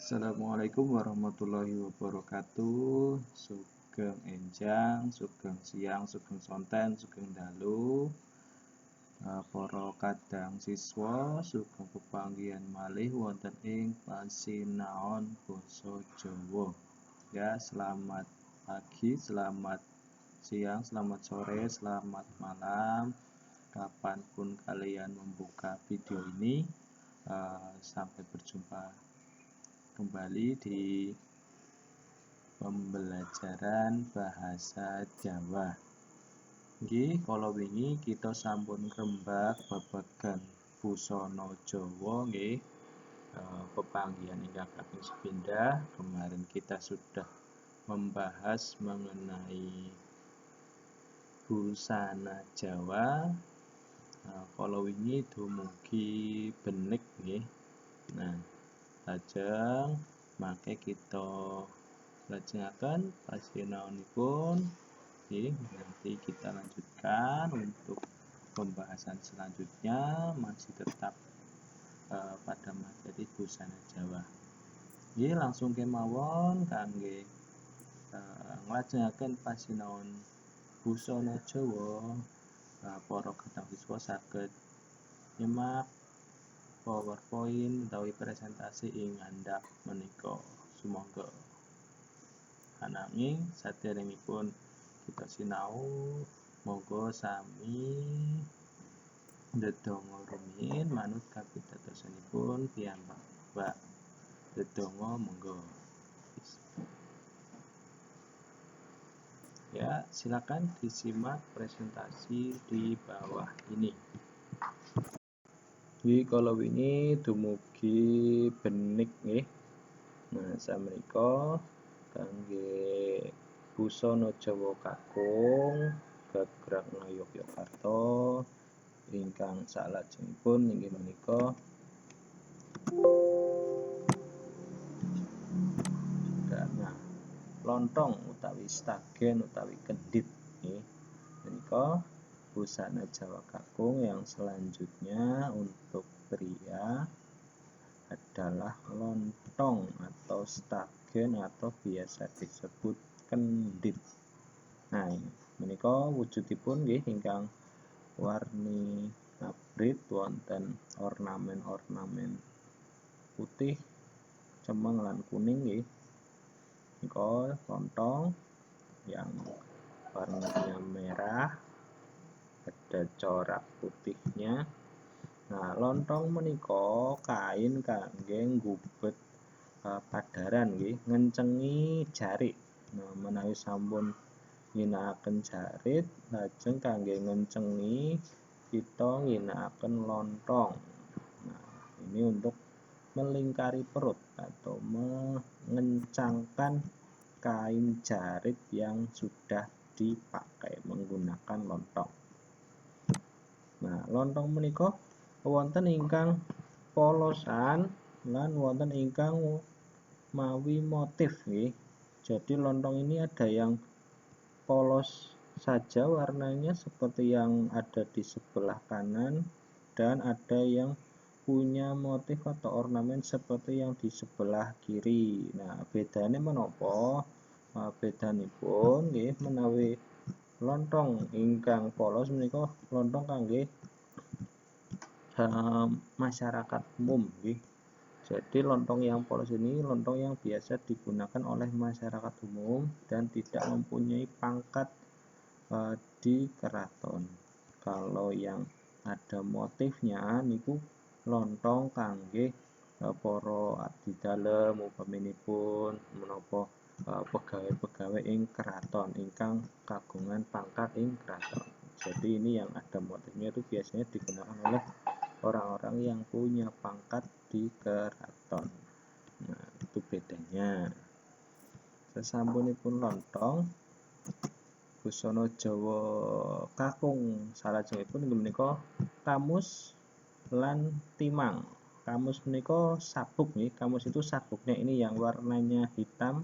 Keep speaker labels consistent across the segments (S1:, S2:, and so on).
S1: Assalamualaikum warahmatullahi wabarakatuh. Sugeng enjang, sugeng siang, sugeng sonten, sugeng dalu. Para kadang siswa sugeng pepanggihan malih wonten ing pasinaon basa Jawa. Ya, selamat pagi, selamat siang, selamat sore, selamat malam. Kapanpun kalian membuka video ini, sampai berjumpa kembali di pembelajaran bahasa Jawa. Nggih, kala wingi kita sampun rembag babagan busana Jawa nggih. Pepanggihan ingkang kaping sepindhah. Kemarin kita sudah membahas mengenai busana Jawa. Kala wingi dumugi benik nggih. Nah, lajeng mangke kita lajengaken pasinaonipun nggih. Nanti kita lanjutkan untuk pembahasan selanjutnya masih tetap pada materi busana Jawa. Nggih, langsung kemawon kangge nglajengaken pasinaon busana Jawa. Para kadang siswa saged nyimak PowerPoint utawi presentasi ing ngandhap menika. Sumangga. Ananging saderengipun kita sinau, monggo sami ndedonga rumiyin manut kapitadosanipun piyambak. Ndedonga monggo. Ya, silakan disimak presentasi di bawah ini. Iki kala wingi dumugi benik nggih. Nah, samenika kangge busana Jawa kakung gagrag Ngayogyakarta ingkang salajengipun inggih menika lontong utawi stagen utawi kendhit nggih. Menika busana Jawa kakung yang selanjutnya untuk pria adalah lontong atau stagen atau biasa disebut kendhit. Nah, menika wujudipun nggih ingkang warni abrit wonten ornamen-ornamen putih, cemeng lan kuning nggih. Menika lontong yang warnanya merah, ada corak putihnya. Nah, lontong menika kain kangge nggubet padaran nggih, ngencengi jarit. Nah, menawi sampun ngginakaken jarit, lajeng kangge ngencengi kita ngginakaken lontong. Nah, ini untuk melingkari perut atau mengencangkan kain jarit yang sudah dipakai menggunakan lontong. Nah, lontong menika wonten ingkang polosan lan wonten ingkang mawi motif nggih. Jadi lontong ini ada yang polos saja warnanya seperti yang ada di sebelah kanan dan ada yang punya motif atau ornamen seperti yang di sebelah kiri. Nah, bedanya menapa? Bedanipun nggih menawi lontong ingkang polos menika lontong kangge masyarakat umum nggih. Jadi lontong yang polos ini lontong yang biasa digunakan oleh masyarakat umum dan tidak mempunyai pangkat di keraton. Kalau yang ada motifnya niku lontong kangge para abdi dalem upaminipun menapa pegawai-pegawai ing keraton ingkang kagungan pangkat ing keraton. Jadi ini yang ada motifnya itu biasanya digunakan oleh orang-orang yang punya pangkat di keraton. Nah, itu bedanya. Sasampunipun lontong, busana Jawa kakung salajengipun inggih menika kamus lan timang. Kamus menika sabuk nggih. Kamus itu sabuknya ini yang warnanya hitam,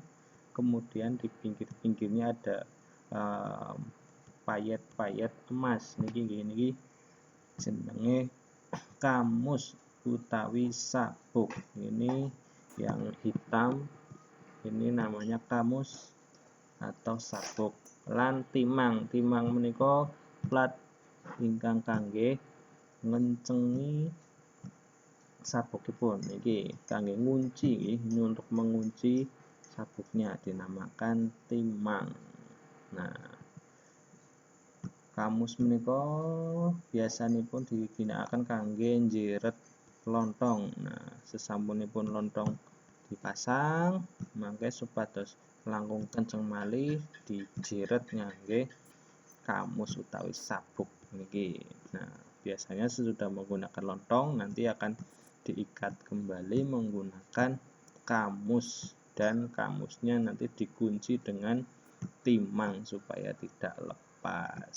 S1: kemudian di pinggir-pinggirnya ada payet-payet emas. Niki jenenge kamus utawi sabuk. Ini yang hitam ini namanya kamus atau sabuk. Lan timang menika plat ingkang kangge ngencengi sabukipun. Iki kangge ngunci, ini untuk mengunci sabuknya dinamakan timang. Nah, kamus menika biasanipun diginakaken kangge njeret lontong. Nah, sesampunipun lontong dipasang, mangke supados langkung kenceng malih dijeret ngangge kamus utawi sabuk niki. Nah, biasanya sesudah menggunakan lontong nanti akan diikat kembali menggunakan kamus dan kamusnya nanti dikunci dengan timang supaya tidak lepas.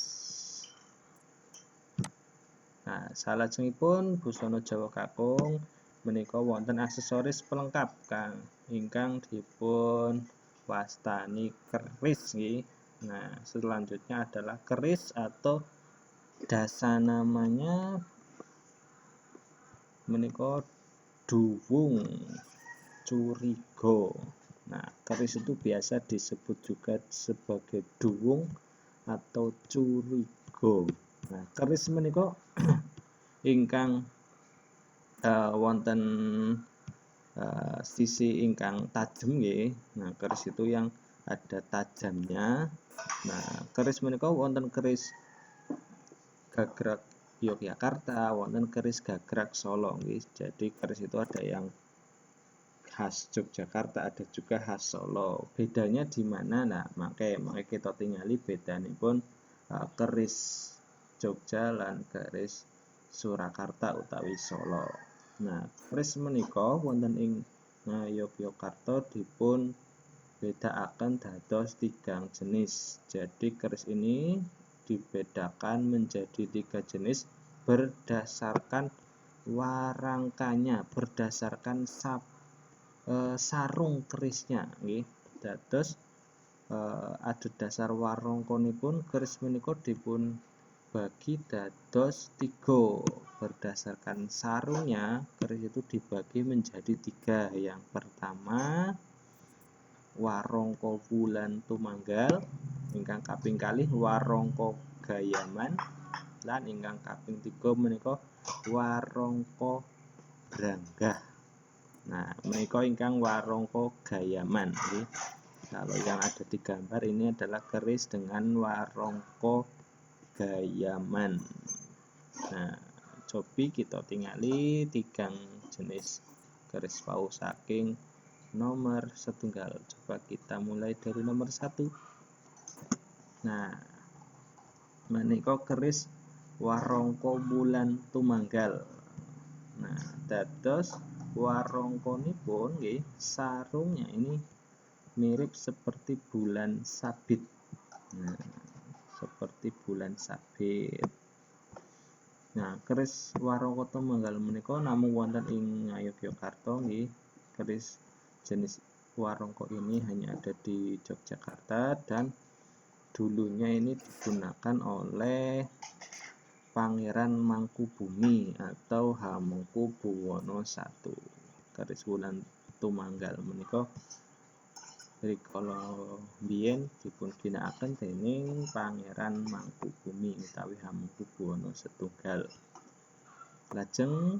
S1: Nah, salajengipun busana Jawa kakung menika wonten aksesoris pelengkap kang ingkang dipun wastani keris nggih. Nah, selanjutnya adalah keris atau dasanamanya menika duwung curiga. Nah, keris itu biasa disebut juga sebagai duwung atau curiga. Nah, keris menika ingkang wonten sisi ingkang tajem nggih. Nah, keris itu yang ada tajamnya. Nah, keris menika wonten keris gagrag Yogyakarta, wonten keris gagrag Solo nggih. Jadi keris itu ada yang khas Yogyakarta, ada juga khas Solo. Bedanya di mana? Nah, makanya kita tingali bedanipun keris Jogja lan keris Surakarta utawi Solo. Nah, keris menika wonten ing Yogyakarta dipun bedakaken dados 3 jenis. Jadi keris ini dibedakan menjadi 3 jenis berdasarkan warangkanya, berdasarkan sarung kerisnya nggih. Dados adhedhasar warangkanipun keris menika dipun bagi dados 3. Berdasarkan sarungnya keris itu dibagi menjadi 3. Yang pertama warangka wulan tumanggal, ingkang kaping kalih warangka gayaman, lan ingkang kaping 3 menika warangka branggah. Nah, menika ingkang warangka gayaman nggih. Kalau yang ada di gambar ini adalah keris dengan warangka gayaman. Nah, cobi kita tingali 3 jenis keris wau saking nomor setunggal. Coba kita mulai dari nomor 1. Nah, menika keris warangka wulan tumanggal. Nah, dados warangkanipun nggih sarungnya ini mirip seperti bulan sabit. Nah, seperti bulan sabit. Nah, keris warangka tumanggal menika namung wonten ing Yogyakarta nggih. Keris jenis warangka ini hanya ada di Yogyakarta dan dulunya ini digunakan oleh Pangeran Mangkubumi atau Hamengkubuwono I. Keris wulan tumanggal menika rikala biyen dipun ginakaken dening Pangeran Mangkubumi utawi Hamengkubuwono I. Lajeng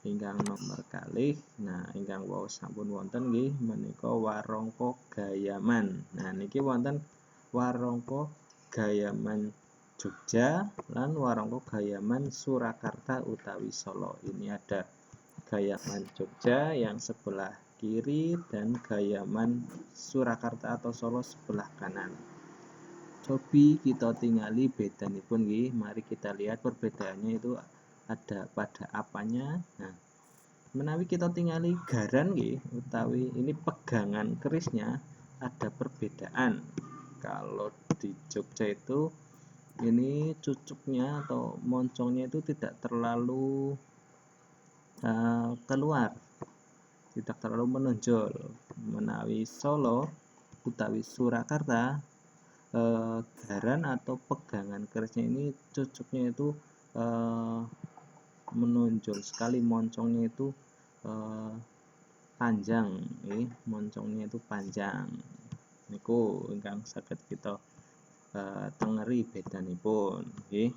S1: ingkang nomor kalih, nah ingkang wau sampun wonten nggih menika warangka gayaman. Nah, niki wonten warangka gayaman Jogja lan warangka gayaman Surakarta utawi Solo. Ini ada gayaman Jogja yang sebelah kiri dan gayaman Surakarta atau Solo sebelah kanan. Cobi kita tingali bedanipun nggih. Mari kita lihat perbedaannya itu ada pada apanya. Nah, menawi kita tingali garan nggih utawi ini pegangan kerisnya ada perbedaan. Kalau di Jogja itu ini cucuknya atau moncongnya itu tidak terlalu keluar, tidak terlalu menonjol. Menawi Solo utawi Surakarta garan atau pegangan kerisnya ini cucuknya itu menonjol sekali, moncongnya itu panjang, moncongnya itu panjang. Niku ingkang saged kita tengeri bedanipun, nggih.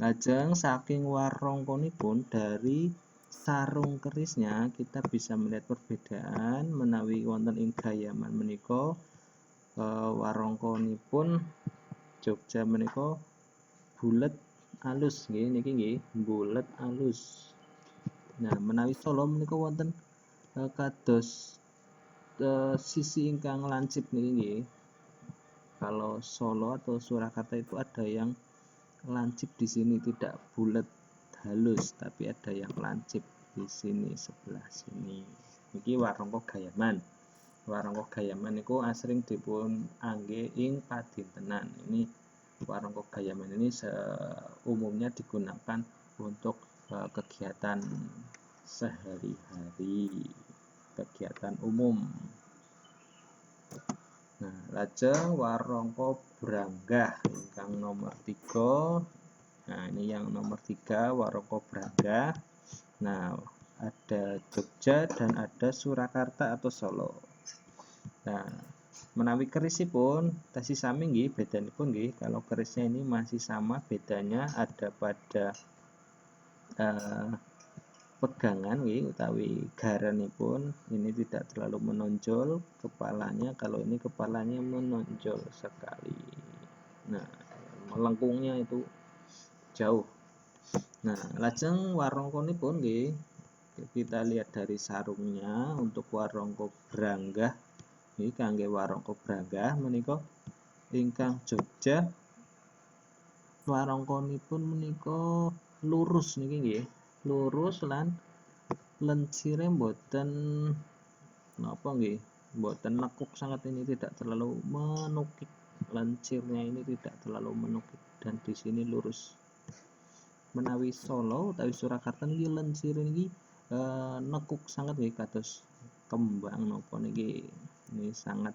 S1: Lajeng saking warangkanipun dari sarung kerisnya kita bisa melihat perbedaan menawi wonten ing Gayaman menika warangkanipun Jogja menika bulet alus nggih, niki nggih bulet alus. Nah, menawi Solo menika wonten kados sisi ingkang lancip niki nggih. Kalau Solo atau Surakarta itu ada yang lancip di sini, tidak bulat halus, tapi ada yang lancip di sini sebelah sini. Niki warangka Gayaman. Warangka Gayaman niku asring dipun angge ing padintenan. Ini warangka Gayaman ini umumnya digunakan untuk kegiatan sehari-hari, kegiatan umum. Nah, lajeng warangka Branggah ingkang nomor 3. Nah, ini yang nomor 3 warangka Branggah. Nah, ada Jogja dan ada Surakarta atau Solo. Nah, menawi kerisipun tasih sami nggih, bedanipun nggih. Kalau kerisnya ini masih sama, bedanya ada pada pegangan nggih utawi garanipun ini tidak terlalu menonjol kepalanya, kalau ini kepalanya menonjol sekali. Nah, melengkungnya itu jauh. Nah, lajeng warangkanipun nggih kita lihat dari sarungnya. Untuk warangka Branggah nggih, kangge warangka Branggah menika ingkang Jogja warangkanipun menika lurus niki nggih, lurus lan lencire mboten napa nggih, mboten nekuk sangat, ini tidak terlalu menukik, lencirnya ini tidak terlalu menukik dan di sini lurus. Menawi Solo utawi Surakarta niki lencire niki nekuk sangat nggih, kados kembang napa niki, ini sangat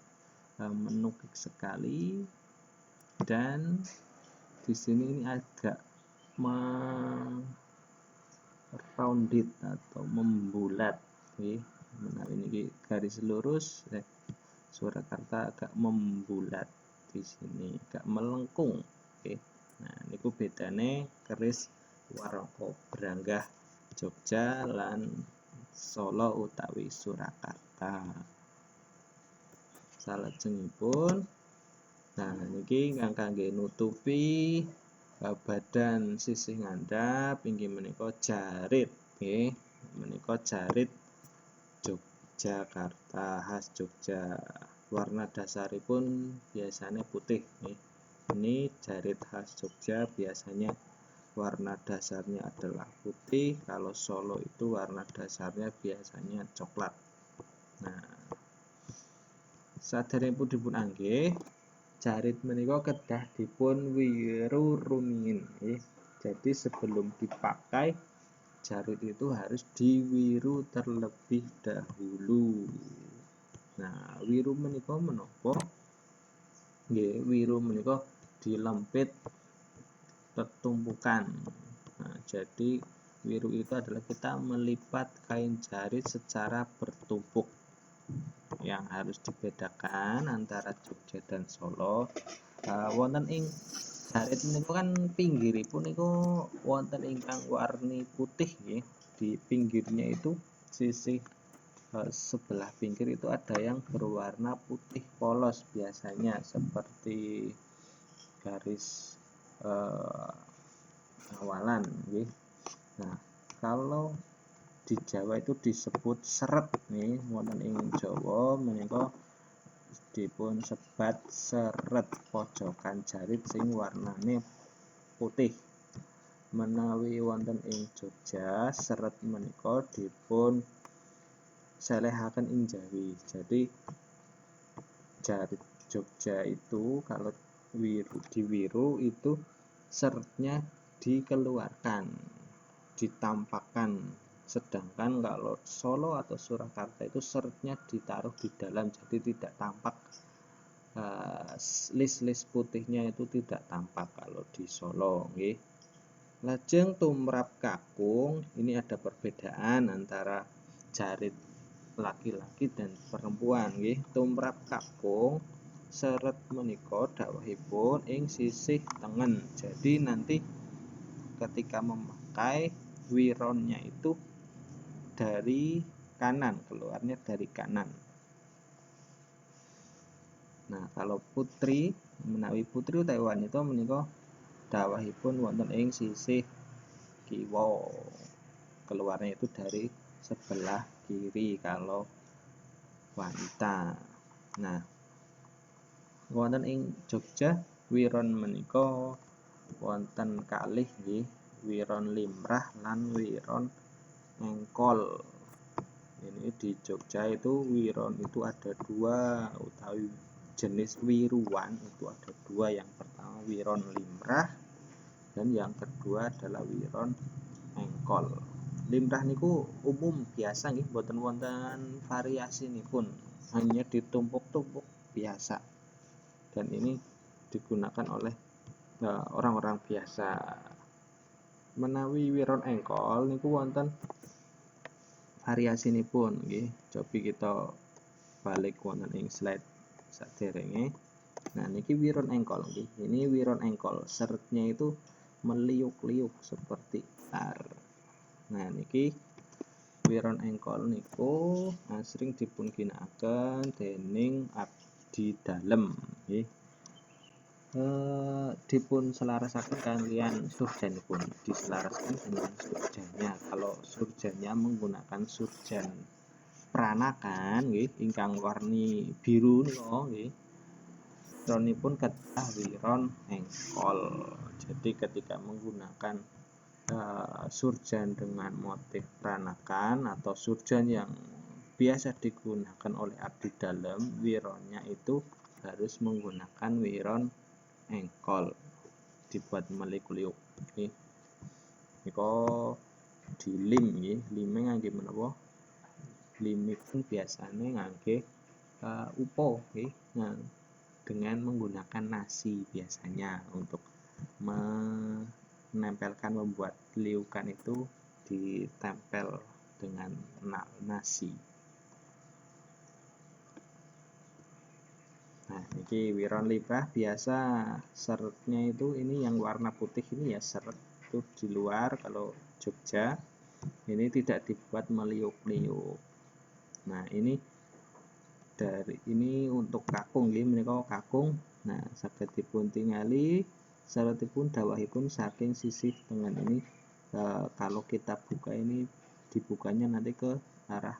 S1: menukik sekali. Dan di sini ini agak rounded atau membulat nggih. Menawi niki garis lurus, Surakarta agak membulat, di sini agak melengkung. Oke. Nah, niku bedane keris warangka Branggah Jogja lan Solo utawi Surakarta. Salajengipun, nah niki ingkang kangge nutupi badan sisih ngandhap inggih menika jarit nggih, menika jarit Yogyakarta khas Jogja. Warna dasaripun biasanya putih nih. Ini jarit khas Jogja, biasanya warna dasarnya adalah putih. Kalau Solo itu warna dasarnya biasanya coklat. Nah, saderengipun dipun angge, jarit menika kedah dipun wiru rumiyin nggih. Jadi sebelum dipakai, jarit itu harus diwiru terlebih dahulu. Nah, wiru menika menapa? Nggih, wiru menika dilempit tetumpukan. Nah, jadi wiru itu adalah kita melipat kain jarit secara bertumpuk. Yang harus dibedakan antara Jogja dan Solo, wonten ing jarit menika kan pinggiripun niku wonten ingkang warni putih nggih. Di pinggirnya itu sisi sebelah pinggir itu ada yang berwarna putih polos, biasanya seperti garis awalan nggih. Nah, kalau di Jawa itu disebut seret nih, wonten ing Jawa menika dipun sebat seret pojokan jarit sing warnane putih. Menawi wonten ing Jogja, seret menika dipun selehaken ing Jawi. Jadi jarit Jogja itu kalau diwiru itu seretnya dikeluarkan, ditampakkan. Sedangkan kalau Solo atau Surakarta itu seretnya ditaruh di dalam, jadi tidak tampak, list-list putihnya itu tidak tampak kalau di Solo nggih. Lajeng tumrap kakung, ini ada perbedaan antara jarit laki-laki dan perempuan nggih. Tumrap kakung seret menika dawuhipun ing sisih tengen. Jadi nanti ketika memakai wironnya itu dari kanan, keluarnya dari kanan. Nah, kalau putri menawi putri utawi wanita menika dawuhipun wonten ing sisih kiwa, keluarnya itu dari sebelah kiri kalau wanita. Nah, wonten ing Jogja wiron menika wonten kalih nggih, wiron limrah lan wiron engkol. Ini di Jogja itu wiron itu ada dua, utawi jenis wiruan itu ada dua. Yang pertama wiron limrah dan yang kedua adalah wiron engkol. Limrah niku umum biasa nggih, boten wonten variasinipun, hanya ditumpuk-tumpuk biasa. Dan ini digunakan oleh orang-orang biasa. Menawi wiron engkol niku wonten variasinipun nggih. Cobi kita balik wonten ing slide saderenge. Nah, niki wiron engkol nggih. Ini wiron engkol, seretnya itu meliuk-liuk seperti ar. Nah, niki wiron engkol niku asring dipun ginakaken dening abdi dalem nggih. Dipun selarasaken kalian surjanipun, diselaraskan dengan surjannya. Kalau surjannya menggunakan surjan pranakan nggih ingkang warni biru nika nggih. Wironipun kedah wiron engkol. Jadi ketika menggunakan surjan dengan motif pranakan atau surjan yang biasa digunakan oleh abdi dalem, wironnya itu harus menggunakan wiron engkol, dibuat meliuk-liuk nggih. Nika dilim nggih, lime ngangge menapa? Limipun biasane ngangge upo nggih. Nah, dengan menggunakan nasi biasanya untuk menempelkan, membuat liukan itu ditempel dengan nasi. Nah, ini wiron limrah biasa seretnya itu ini yang warna putih ini ya, seret itu di luar. Kalau Jogja ini tidak dibuat meliuk-liuk. Nah, ini dari ini untuk kakung nggih menika kakung. Nah, saged dipun tingali seretipun dawahipun saking sisih tengen ini. Kalau kita buka ini dibukanya nanti ke arah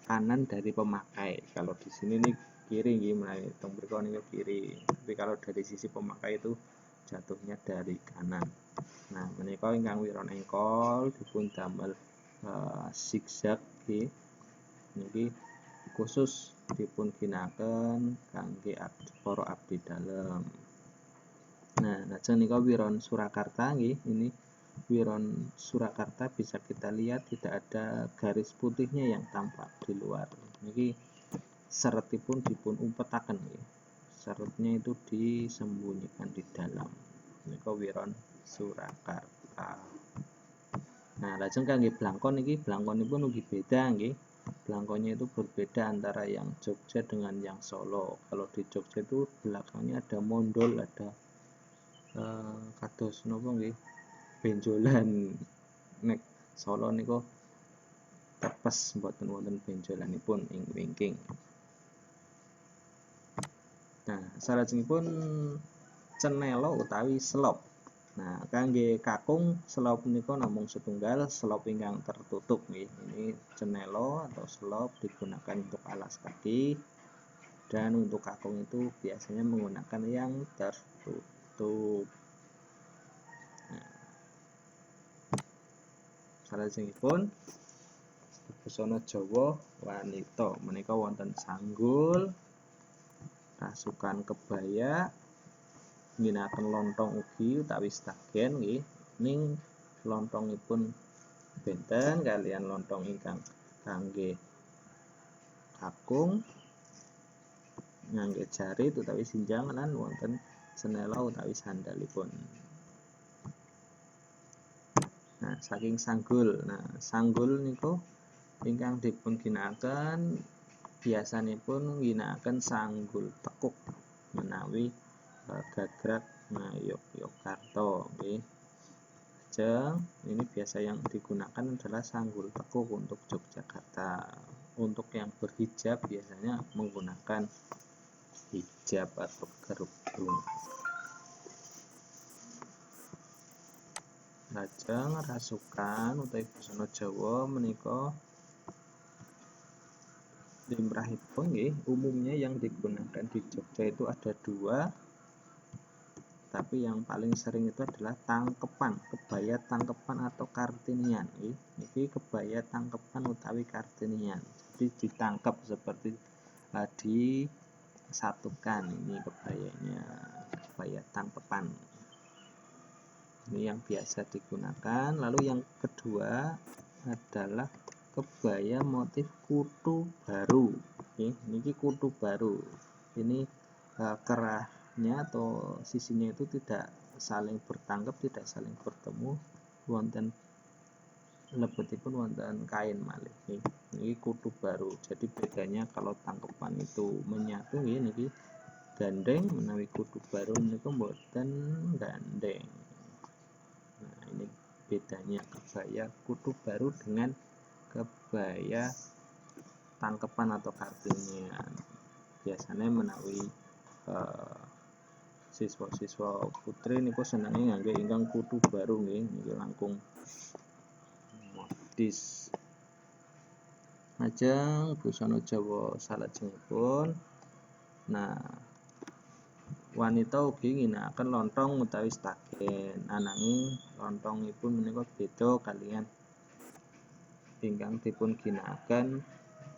S1: kanan dari pemakai. Kalau di sini nih kiri nggih, menawi teng mriku niku kiri. Tapi kalau dari sisi pemakai itu jatuhnya dari kanan. Nah, menika ingkang wiron engkol dipun damel zigzag nggih. Niki khusus dipun ginakaken kangge para abdi dalem. Nah, lajeng nika wiron Surakarta nggih. Ini wiron Surakarta bisa kita lihat tidak ada garis putihnya yang tampak di luar. Niki seretipun dipun umpetaken nggih. Seretnya itu disembunyikan di dalam. Nika wiron Surakarta. Nah, lajeng kangge blangkon niki, blangkonipun ugi beda nggih. Blangkonnya itu berbeda antara yang Jogja dengan yang Solo. Kalau di Jogja itu belakangnya ada mondol, ada kados napa nggih, benjolan. Nek Solo niku tepes mboten wonten benjolanipun ing wingking. Nah, salajengipun cenelo utawi selop. Nah, kangge kakung selop menika namung setunggal, selop ingkang tertutup nggih. Ini cenelo atau selop digunakan untuk alas kaki, dan untuk kakung itu biasanya menggunakan yang tertutup. Nah, salajengipun busana Jawa wanita menika wonten sanggul, rasukan kebaya, ngginakaken lontong ugi utawi stagen nggih. Ning lontongipun benten kalian lontong ingkang kangge kakung ngangge jarit utawi sinjang lan wonten senela utawi sandalipun. Nah, saking sanggul. Nah, sanggul niku ingkang dipun ginakaken biasanipun ngginakaken sanggul tekuk menawi gagrag Ngayogyakarta nggih. Ini biasa yang digunakan adalah sanggul tekuk untuk Yogyakarta. Untuk yang berhijab biasanya menggunakan hijab atau kerudung. Lajeng rasukan utawi basa Jawa menika limrahipun nggih, umumnya yang digunakan di Jogja itu ada dua, tapi yang paling sering itu adalah tangkepan, kebaya tangkepan atau kartinian. Ini kebaya tangkepan utawi kartinian. Jadi ditangkap seperti disatukan, ini kebayanya, kebaya tangkepan. Ini yang biasa digunakan. Lalu yang kedua adalah kebaya motif kutu baru. Ini kutu baru. Ini kerahnya atau sisinya itu tidak saling bertangkap, tidak saling bertemu, wonten lebetipun wonten kain malih. Ini kutu baru. Jadi bedanya kalau tangkepan itu menyatu niki gandeng, menawi kutu baru niku mboten gandeng. Nah, ini bedanya kebaya kutu baru dengan kebaya tangkepan atau kartinian. Biasanya menawi siswa-siswa putri niku senenge ngangge ingkang kutu baru nggih, niki langkung modis. Lajeng busana Jawa salajengipun. Nah, wanita ugi ngginakaken lontong utawi stagen. Ananging lontongipun menika beda kaliyan ingkang dipun ginakaken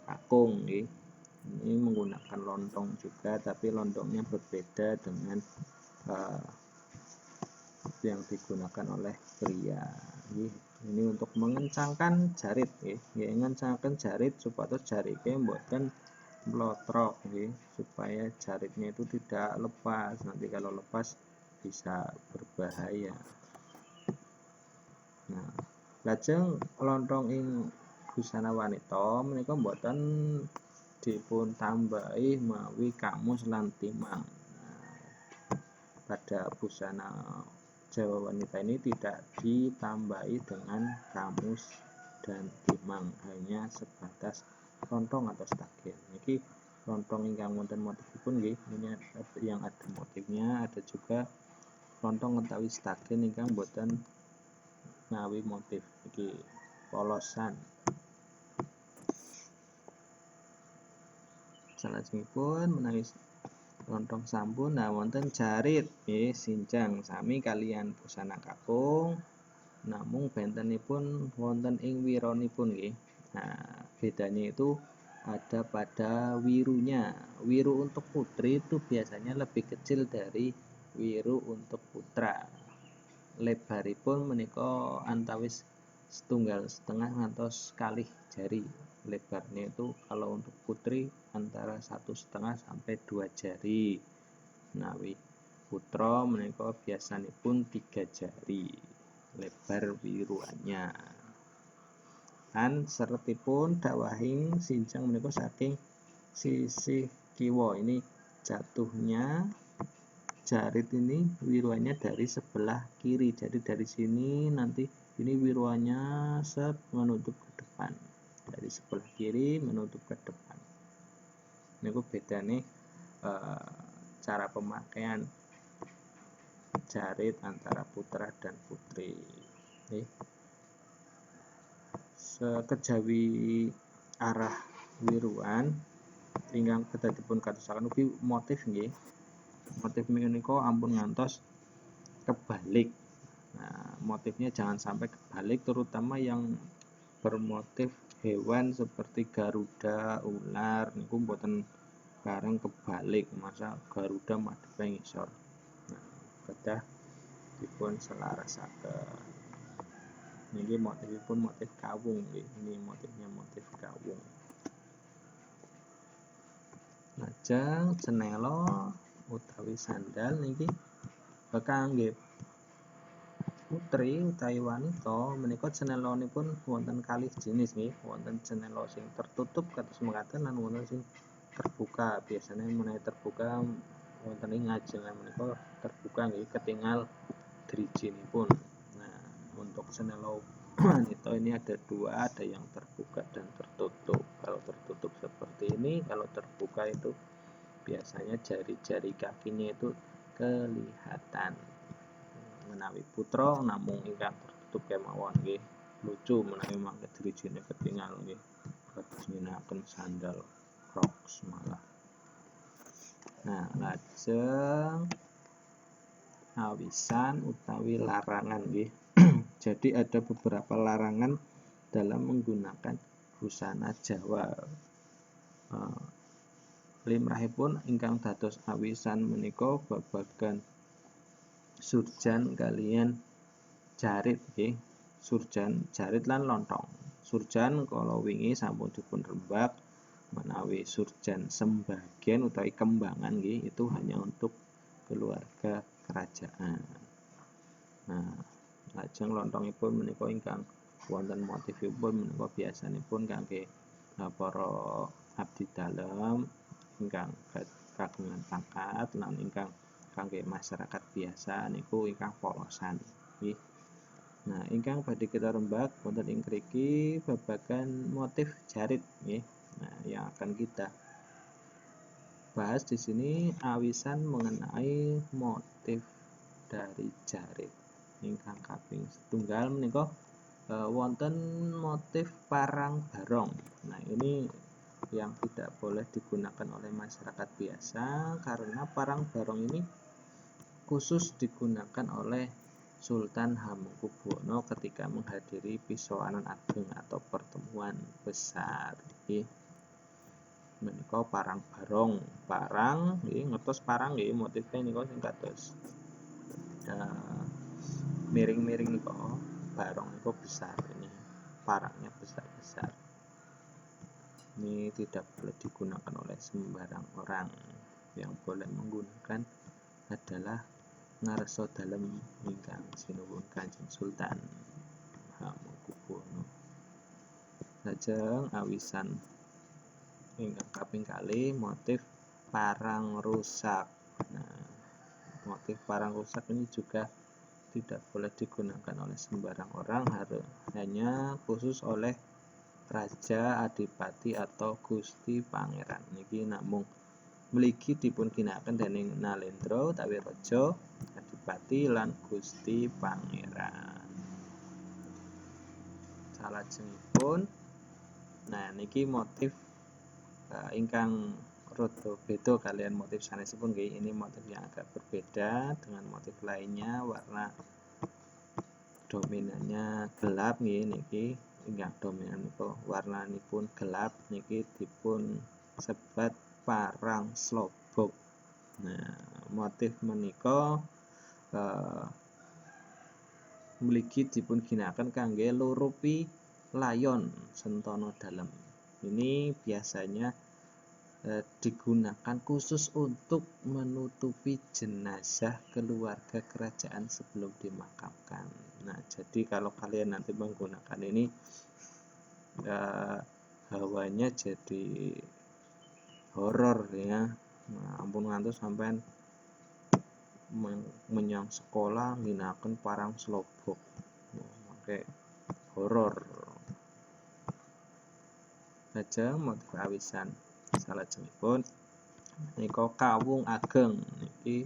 S1: kakung nggih. Ini menggunakan lontong juga, tapi lontongnya berbeda dengan yang digunakan oleh pria. Ini untuk mengencangkan jarit, mengencangkan jarit supaya jaritnya mboten melotrok, supaya jaritnya itu tidak lepas. Nanti kalau lepas bisa berbahaya. Nah, lajeng lontong ing busana wanita menika mboten dipun tambahi mawi kamus lan timang. Pada busana Jawa wanita ini tidak ditambahi dengan kamus dan timang, hanya sebatas lontong atau stagen. Niki lontong ingkang wonten motifipun nggih, ini yang ada motifnya, ada juga lontong utawi stagen ingkang boten mawi motif, iki polosan. Salajengipun menawi lontong sampun, nah wonten jarit nggih, sinjang sami kalian busana kakung, namung bentenipun wonten ing wironipun nggih. Nah, bedanya itu ada pada wirunya. Wiru untuk putri itu biasanya lebih kecil dari wiru untuk putra. Lebaripun menika antawis 1,5 ngantos kalih jari. Lebarnya itu kalau untuk putri antara 1,5 sampai 2 jari. Menawi putra menika biasanipun 3 jari lebar wiruannya. Lan seretipun dakwahing sinjang menika saking sisih kiwa. Ini jatuhnya jarit ini wiruannya dari sebelah kiri. Jadi dari sini nanti ini wiruannya menutup ke depan. Dari sebelah kiri menutup ke depan. Niku bedane cara pemakaian jarit antara putra dan putri. Sekejawi arah wiruan ingkang kedah dipun katosaken ugi motif nggih. Motif menika ampun ngantos kebalik. Nah, motifnya jangan sampai kebalik, terutama yang bermotif hewan seperti garuda, ular niku mboten bareng kebalik, masa garuda madhep ngisor. Nah, kedah dipun selarasaken. Niki motifipun motif kawung nggih. Ini motifnya motif kawung. Lajeng cenelo utawi sandal niki kangge putri utawi wanita menika cenelonipun wonten kalih jenis nggih, wonten cenelo sing tertutup kados mekaten lan wonten sing terbuka. Biasanya menawi terbuka wonten ing ngajeng menika terbuka nggih ketingal drijinipun. Nah, untuk cenelo wanita ini ada dua, ada yang terbuka dan tertutup. Kalau tertutup seperti ini, kalau terbuka itu biasanya jari-jari kakinya itu kelihatan. Menawi putra namung ingkang tertutup kemawon nggih. Lucu menawi mangke drijine ketingal nggih. Kados ngginakaken sandal Crocs malah. Nah, lajeng awisan utawi larangan nggih. Jadi ada beberapa larangan dalam menggunakan busana Jawa. Limrahipun ingkang dados awisan menika babagan surjan kalian jarit nggih. Surjan, jarit lan lontong. Surjan kala wingi sampun dipun rembag, menawi surjan sembagian utawi kembangan nggih itu hanya untuk keluarga kerajaan. Nah, lajeng lontongipun menika ingkang wonten motifipun menika biasanipun kangge para abdi dalem ingkang kagungan pangkat lan ingkang kangge masyarakat biasa niku ingkang polosan nggih. Nah, ingkang badhe kita rembag wonten ing mriki babagan motif jarit nggih. Nah, yang akan kita bahas di sini awisan mengenai motif dari jarit. Ingkang kaping setunggal menika wonten motif parang barong. Nah, ini yang tidak boleh digunakan oleh masyarakat biasa karena parang barong ini khusus digunakan oleh Sultan Hamengkubuwono ketika menghadiri Pisowanan Ageng atau pertemuan besar. Menika parang barong, parang nggih ngertos parang nggih motifnya niku sing kados miring-miring niku, barong niku besar ini, parangnya besar-besar. Ini tidak boleh digunakan oleh sembarang orang. Yang boleh menggunakan adalah ngarsa dalem ingkang sinuwun Kanjeng Sultan Hamengkubuwono. Lajeng awisan ingkang kaping kalih motif parang rusak. Nah, motif parang rusak ini juga tidak boleh digunakan oleh sembarang orang, hanya khusus oleh raja, adipati atau gusti pangeran. Niki namung mligi dipun ginakaken dening Nalendra utawi raja, adipati lan gusti pangeran. Salajengipun, nah niki motif ingkang rada beda kalian motif sanesipun nggih. Ini motif yang agak berbeda dengan motif lainnya, warna dominannya gelap nggih niki. Ingkang dominan menika warnanipun gelap niki dipun sebat parang slobok. Nah, motif menika mligi dipun ginakaken kangge lurupi layon sentana dalem. Ini biasanya digunakan khusus untuk menutupi jenazah keluarga kerajaan sebelum dimakamkan. Nah, jadi kalau kalian nanti menggunakan ini hawanya jadi horor ya. Nah, ampun ngantos sampean menyang sekolah ngginakaken parang slobok. Mangke horor. Lajeng motif awisan salajengipun menika kawung ageng. Niki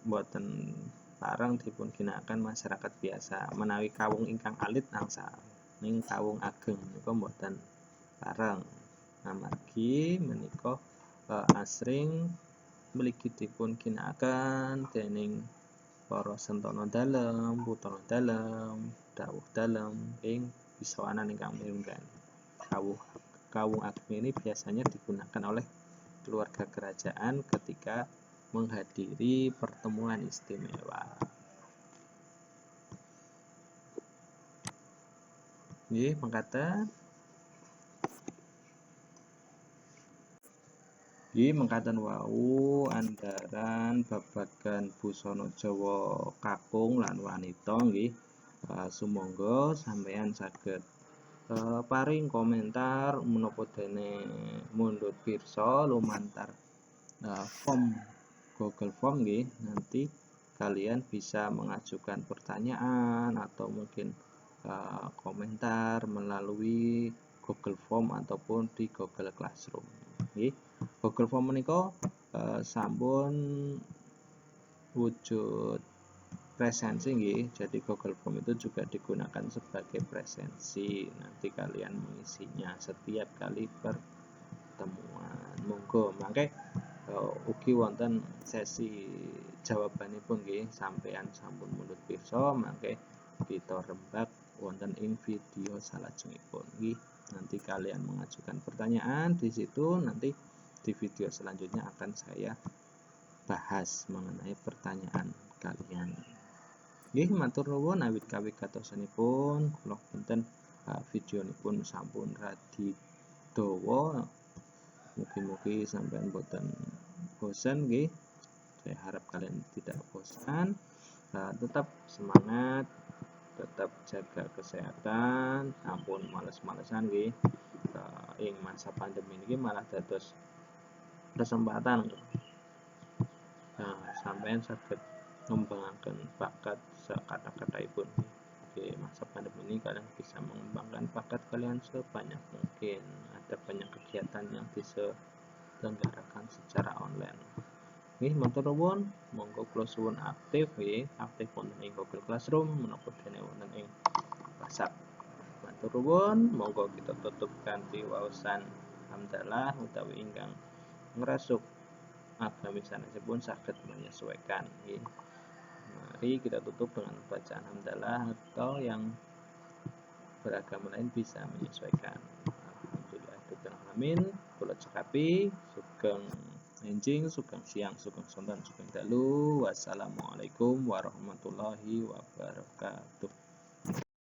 S1: boten parang dipun ginakaken masyarakat biasa. Menawi kawung ingkang alit angsal, ning kawung ageng menika boten parang. Amargi menika asring mligi dipun ginakaken dening para sentana dalem, putra dalem, dawuh dalem ing pisowanan ingkang mirenggan. Kawung ageng ini biasanya digunakan oleh keluarga kerajaan ketika menghadiri pertemuan istimewa. Nggih, mangkaten. Iki mengkaten wau andaran babagan busana Jawa kakung lan wanita nggih. Sumangga sampeyan saged paring komentar menapa dene mundhut pirsa lumantar form Google Form nggih. Nanti kalian bisa mengajukan pertanyaan atau mungkin komentar melalui Google Form ataupun di Google Classroom nggih. Google Form menika sampun wujud presensi nggih. Jadi Google Form itu juga digunakan sebagai presensi. Nanti kalian mengisinya setiap kali pertemuan. Monggo mangke ugi wonten sesi jawabanipun nggih sampeyan sampun mundhut pirsa mangke kita rembak wonten ing video salajengipun nggih. Nanti kalian mengajukan pertanyaan di situ, nanti di video selanjutnya akan saya bahas mengenai pertanyaan kalian. Nggih, matur nuwun awit kawigatosanipun kula kinten videonipun sampun radi dawa. Mugi-mugi sampeyan boten bosan nggih. Saya harap kalian tidak bosan. Tetap semangat, tetap jaga kesehatan, ampun males-malesan nggih. Ing masa pandemi ini malah dados kesempatan sampeyan saged ngembangkan bakat sekata-kataipun. Di masa pandemi ini kalian bisa mengembangkan bakat kalian sebanyak mungkin. Ada banyak kegiatan yang diselenggarakan secara online. Nggih, matur nuwun, monggo kula suwun aktif wonten ing Google Classroom menapa dene wonten ing WhatsApp. Matur nuwun, monggo kita tutup kanthi waosan hamdalah utawi ingkang ngrasuk agami sanesipun saged menyesuaikan nggih. Mari kita tutup dengan bacaan hamdalah atau yang beragama lain bisa menyesuaikan. Alhamdulillahirabbil kula cekapi sugeng enjing, sugeng siang, sugeng sonten, sugeng dalu. Wassalamualaikum warahmatullahi wabarakatuh.